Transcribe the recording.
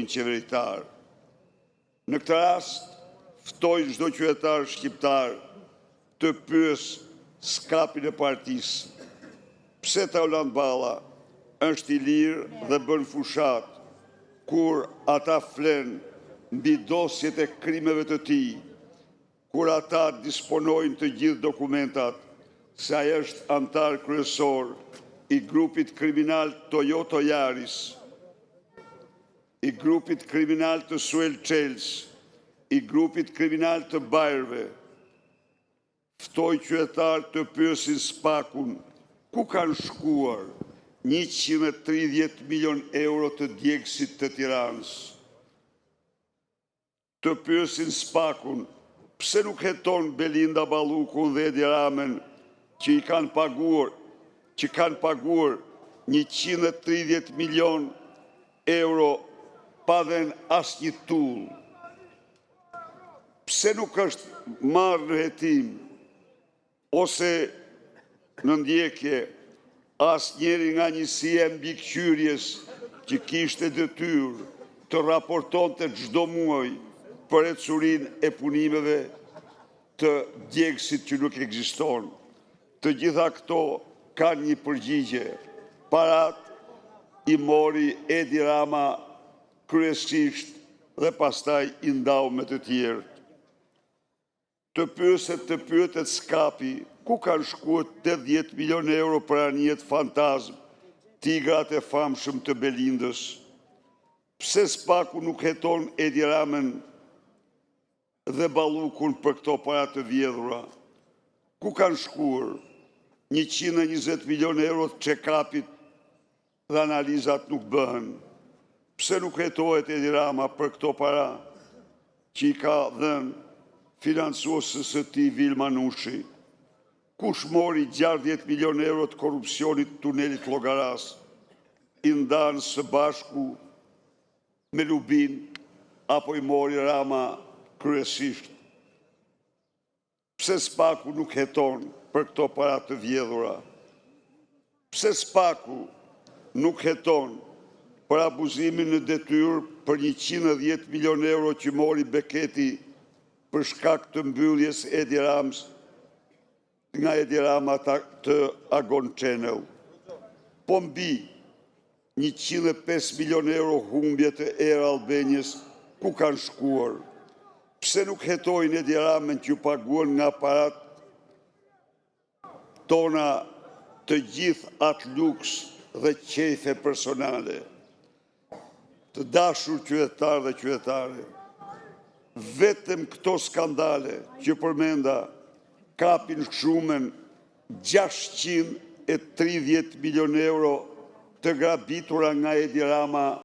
qeveritar. Në këtë rast, ftoj çdo qytetar shqiptar të pyesë skapin e partisë. Pse Taulant Balla është i lirë dhe bën fushat kur ata flen mbi dosjet e krimeve të tij, kur ata disponojnë të gjithë dokumentat se ai është antar kryesor i grupit kriminal Toyota Yaris, i grupit kriminal të Suel Çels, i grupit kriminal të Bajrëve. Ftoj qytetar të pyesin SPAK-un ku kanë shkuar 130 milion euro të djegësit të Tiranës. Të pyesin SPAK-un pse nuk heton Belinda Ballukun dhe Edi Ramen që kanë paguar 130 milion euro pa dhënë asnjë tull. Pse nuk është marrë në hetim ose në ndjekje asnjëri nga njësia e mbikëqyrjes që kishte detyrë të raportonte çdo muaj për ecurinë e punimeve të djegësit që nuk ekziston. Të gjitha këto kanë një përgjigje. Parat i mori Edi Rama kryesisht dhe pastaj i ndau me të tjerë. Të pyetet skapi ku kanë shkuar 80 milion euro për anijet fantazm, tigrat e famshëm të Belindës. Pse SPAK-u nuk heton Edi Ramen dhe Ballukun për këto para të vjedhura? Ku kanë shkuar 120 milion euro të check-upit dhe analizat nuk bëhen? Pse nuk hetohet Edi Rama për këto para që i ka dhënë financuesës së tij Vilma Nushi? Kush mori 60 milion euro të korrupsionit tunelit Llogaras, i ndanë së bashku me Lubin, apo i mori Rama kryesisht? Pse SPAK-u nuk heton për këto para të vjedhura? Pse SPAK-u nuk heton për abuzimin në detyrë për 110 milion euro që mori Beketi për shkak të mbylljes nga Edi Rama të Agon Channel? Po mbi 105 milion euro humbje të Air Albanias ku kanë shkuar? Pse nuk hetojnë Edi Ramen që u paguan nga parat tona të gjithë atë luks dhe qefe personale? Të dashur qytetarë dhe qytetare, vetëm këto skandale që përmenda kapin shumën 630 milion euro të grabitura nga Edi Rama